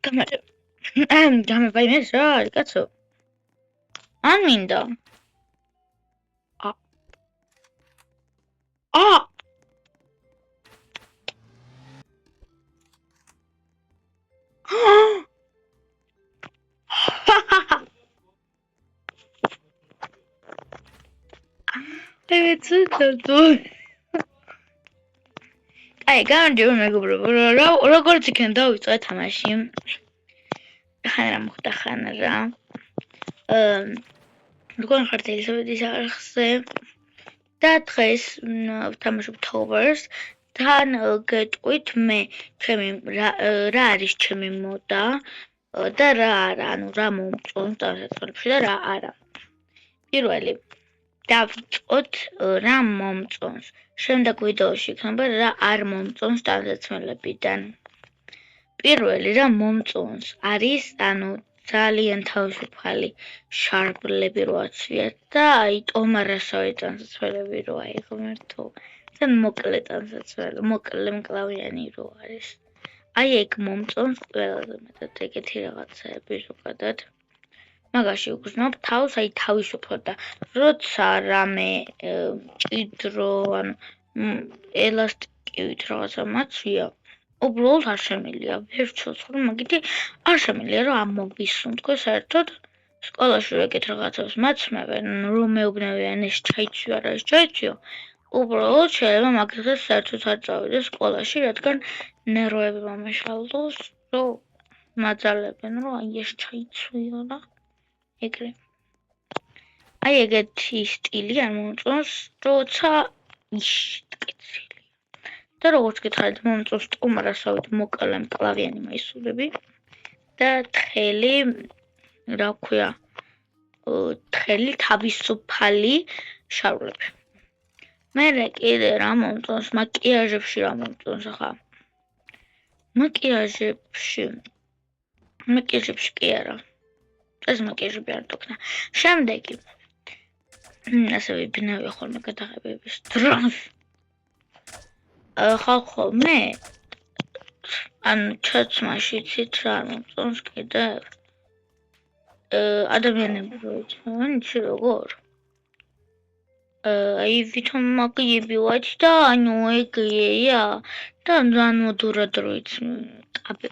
გამება იმეს რა არის კაცო? ან მინდა. აი, გამარჯობა მეგობრებო, როგორც იქნება დავიწყე თამაში. ხან რა მოხდა ხან რა. როგორ ხართ ელისაბედის არხზე და დღეს ვთამაშობ Towers. თან გეტყვით მე რა არის ჩემი მოდა და რა არა, ანუ რა მომწონს დასაწყისში და რა არა. პირველი დავიწყოთ რა მომწონს. შემდეგ ვიდეოში იქნება რა არ მომწონს დასაწყისიდან. პირველი რა მომწონს არის, ანუ ძალიან თავისუფალი შარბლები რო აცვიათ და აი ტომარასავი დასაწყისები რო აი ღმერთო. თან მოკლე დასაწყისები, მოკლე მკლავიანი რო არის. აი ეგ მომწონს ყველაზე მეტად ეგეთი რაღაცები ზოგადად. მაგაში უგზნობ თავს აი თავისუფლად და როცა რამე ჭიდრო ან ელასტიკივით რაღაცა მაცვია, უბრალოდ არ შემილია. ვერ ჩოცხრა, მაგითი არ შემილია რომ ამოვისუნთქო საერთოდ სკოლაში ეგეთ რაღაცებს მაცმევენ, რომ მეუბნევიან ეს ჩაიცვიო არა ეს ჩაიცვიო. უბრალოდ შეიძლება მაგითაც საერთოდ არ წავიდეს სკოლაში, რადგან ნერვები მომეშალოს, რომ მაძალებენ, რომ აი ეს ჩაიცვიო რა. ეგრე. აი ეგეთი სტილი არ მომწონს, როცა იშტკიცილია. და როგორც გითხარით, მომწონს ტომარასავით მოკლე მკლავიანი მაისურები და თხელი, რა ქვია, თხელი თავისუფალი შარვლები. მერე კიდე რა მომწონს, მაკიაჟებში რა მომწონს ახლა. მაკიაჟებში კი არა. ეს მაკიაჟები არ დოქნა. შემდეგი ასე ვიბნევი ხოლმე გადაღებების დროს. ხალხო მე ან ჩაცმაში ცით რა მომწონს კიდე ადამიანები რო იცნობენ იცი როგორ აი ვითომ მაგიები ვარ და ანუ ეგრეა და განმოდურად რო იცნობ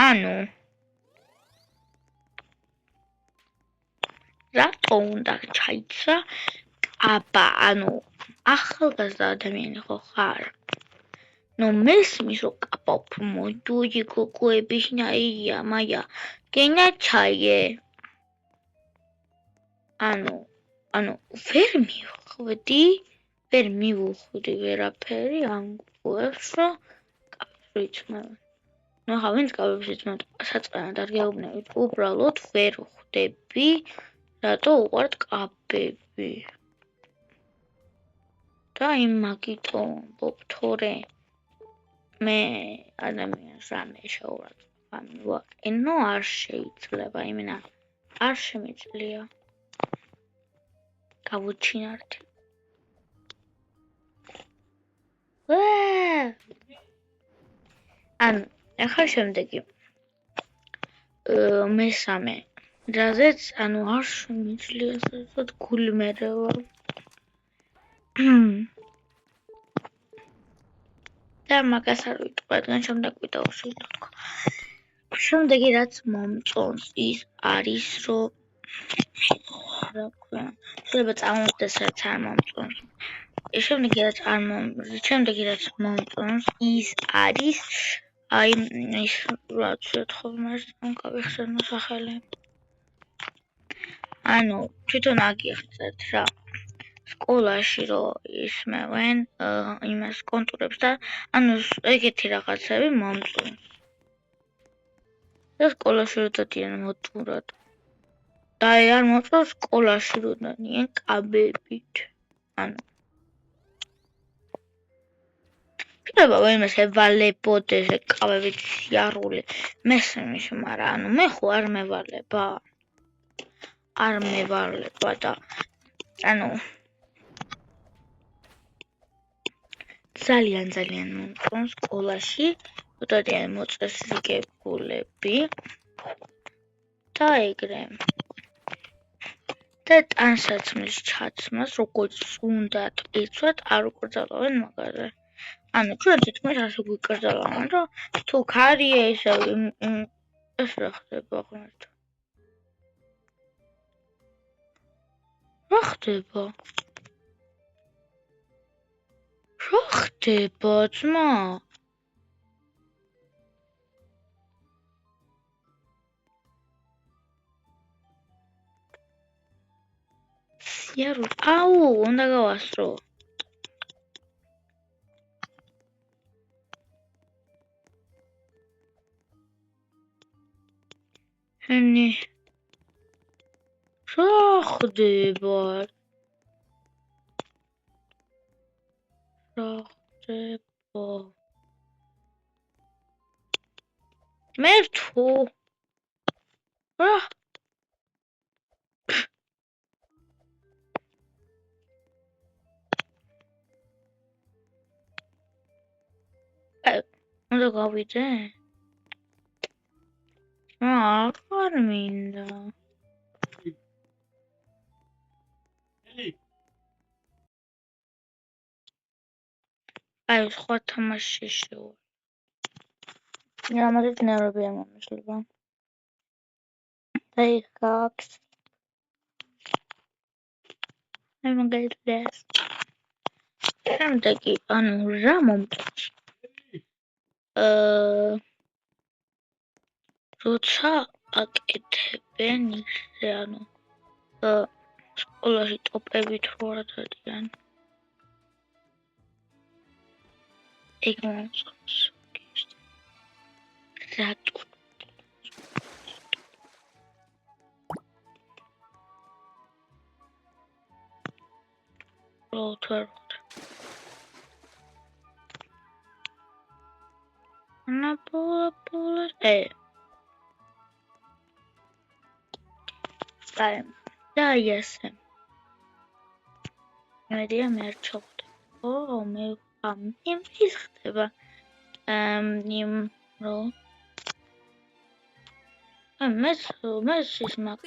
ანუ რატო უნდა ჩაიცვა აბა ანუ ახალგაზრდა ადამიანი ხო ხარ? ნუ მესმის რომ კაპავ მოდუი გოგოების ნაირია მაია გენაჩაიე ანუ ვერ მივხვდი ვერაფერი ამგვარს რომ კაპებს ვიცნობ. ნუ ახლა ვინც კაპებს იცნობ საწყენად არ გეუბნებით, უბრალოდ ვერ ხვდები რატო უყვართ კაპები. და იმაგითო ბობთორე მე ადამიანს რამე შეურაცხყოფა ნუ არ შეიძლება იმენა არ შემიძლია გავუჩინართ ან ახლა შემდეგი მესამე რაზეც ანუ არ შემიძლია საერთოდ გულმერევა და მაგას არ ვიტყვი, რადგან შემდეგ ვიდეოში ვთქვა. შემდეგი რაც მომწონს ის არის რომ რა ქვია, შეიძლება წამოვიდეს რაც არ მომწონს. შემდეგი რაც მომწონს ის არის აი ის რაც ეთხოვნა გავიხსენო სახელი. ანუ თვითონ აგიხსენეთ რა. სკოლაში რო ისმევენ იმას კონტურებს და ანუ ეგეთი რაღაცები მომწონს. და სკოლაში რო დადიან მოტურად. და არ მომწონს სკოლაში რო დადიან კაბებით. ანუ შეიძლება ვინმეს ევალებოდეს კაბებით სიარული მესმის, მაგრამ ანუ მე ხო არ მევალება და ანუ ძალიან მომწონს სკოლაში, უდადიან მოწესრიგებულები და ეგრე. და ტანსაცმლის ჩაცმას, როგორც უნდათ იცვათ, არ უკრძალავენ მაგაზე. ანუ ჩვენ თითქმის ასე გვიკრძალავენ, რომ თუ ქარია ესე ეს რა ხდება ღმერთო? რა ხდება? რა ხდება, ძმა? აუ, უნდა გავასწრო. ჰენი. რა ხდება? რა ხდება? მე თუ რა უნდა გავიდე? აღარ მინდა. აი, სხვა თამაში შევა. რამაზეც ნერვები ამომიშლება. აი, გაქვს. აი, მაგალითად. შემდეგი, ანუ რა მომწონს? როცა აკეთებენ ისე, ანუ სკოლაში ტოპები თუ არ დადიან. ეგ მომწონს. რატო? როთერ. ნაპოლა. და ესე. მედია მერჩობთ. მე ის ხდება. რო მე ის მაგ.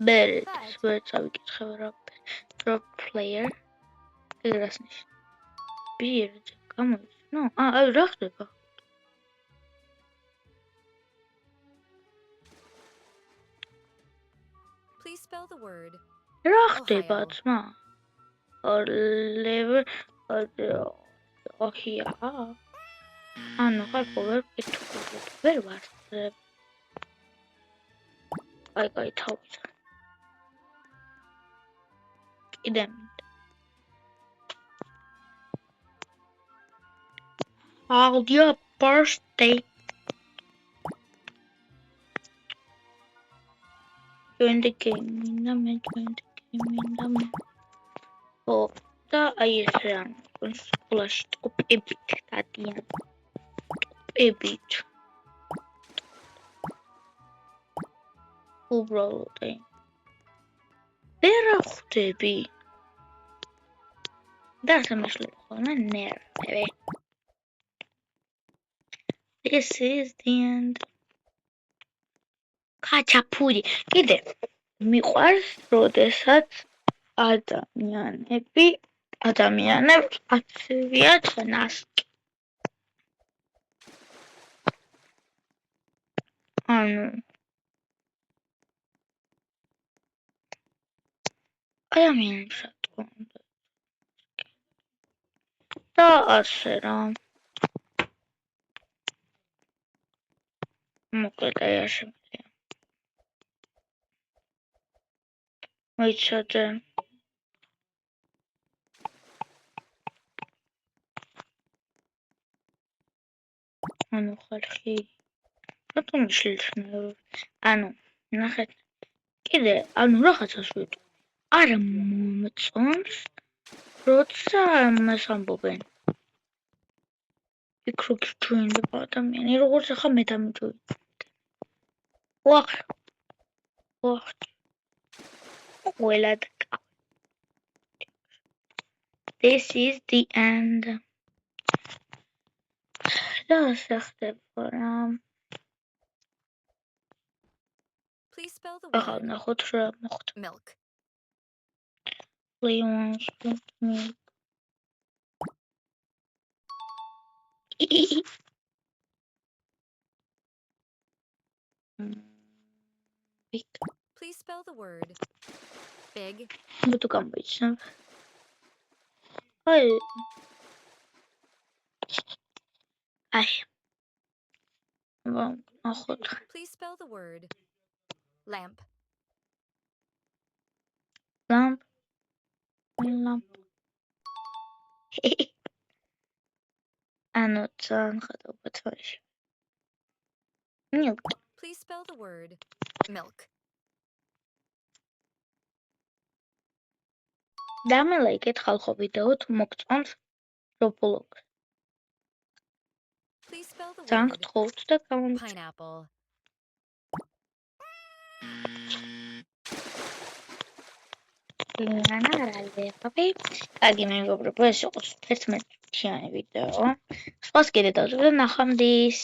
ბერეტს ვერ წავიკითხებ რა. Pro player. ეგრას ნიშნავს. ბირდ გამოდის. ნუ, აი რა ხდება? Please spell the word. რა ხდება, ძმა? ოჰია. ანუ ხალხო ვერ ვკითხულობ, ვერ ვარწებ. აი, თავით. კიდე მინდა. Audio birthday. Join the game. მინდა. და აი ესე ანუ სკოლაში ტოპებით დადიან. ტოპებით. უბრალოდ აი. ვერ ხვდები. და სამშობლო ხოლმე ნერვები. This is the end. Kaçapuri. კიდე მიყვარს, როდესაც ადამიანებს აცივიათ ნასკი. ანუ ადამიანებს ატყუანდა. და ასე რა. მოკლედ აი ასე. მოიცადე. ანუ ხალხი რატომ შეიძლება? ანუ ნახეთ. კიდე ანუ რაღაცას ვიტყვი. არ მომწონს როცა მას ამბობენ. იქ ჩუენდება ადამიანი, როგორც ახლა მე დამიჯვით. ვახ. ყველა This is the end. და სახდება რა. Please spell the ახლა word ნახოთ რა მოხდა. milk. Lemons, milk. Big. Please spell the word big. Буду обычно. Ой. Ай. Вам охота. Please spell the word lamp. Lamp. Lamp. ანუ ძალიან ხატობა თვალში. Milk. Please spell the word milk. დამელაიქეთ ხალხო ვიდეო თუ მოგწონს Roblox. Please spell the ძალიან word გთხოვთ და გამომწ. pineapple. კარგი მეგობრებო, ეს იყო 11-თვიანი ვიდეო. სხვას კიდე დავწერთ და ნახვამდის.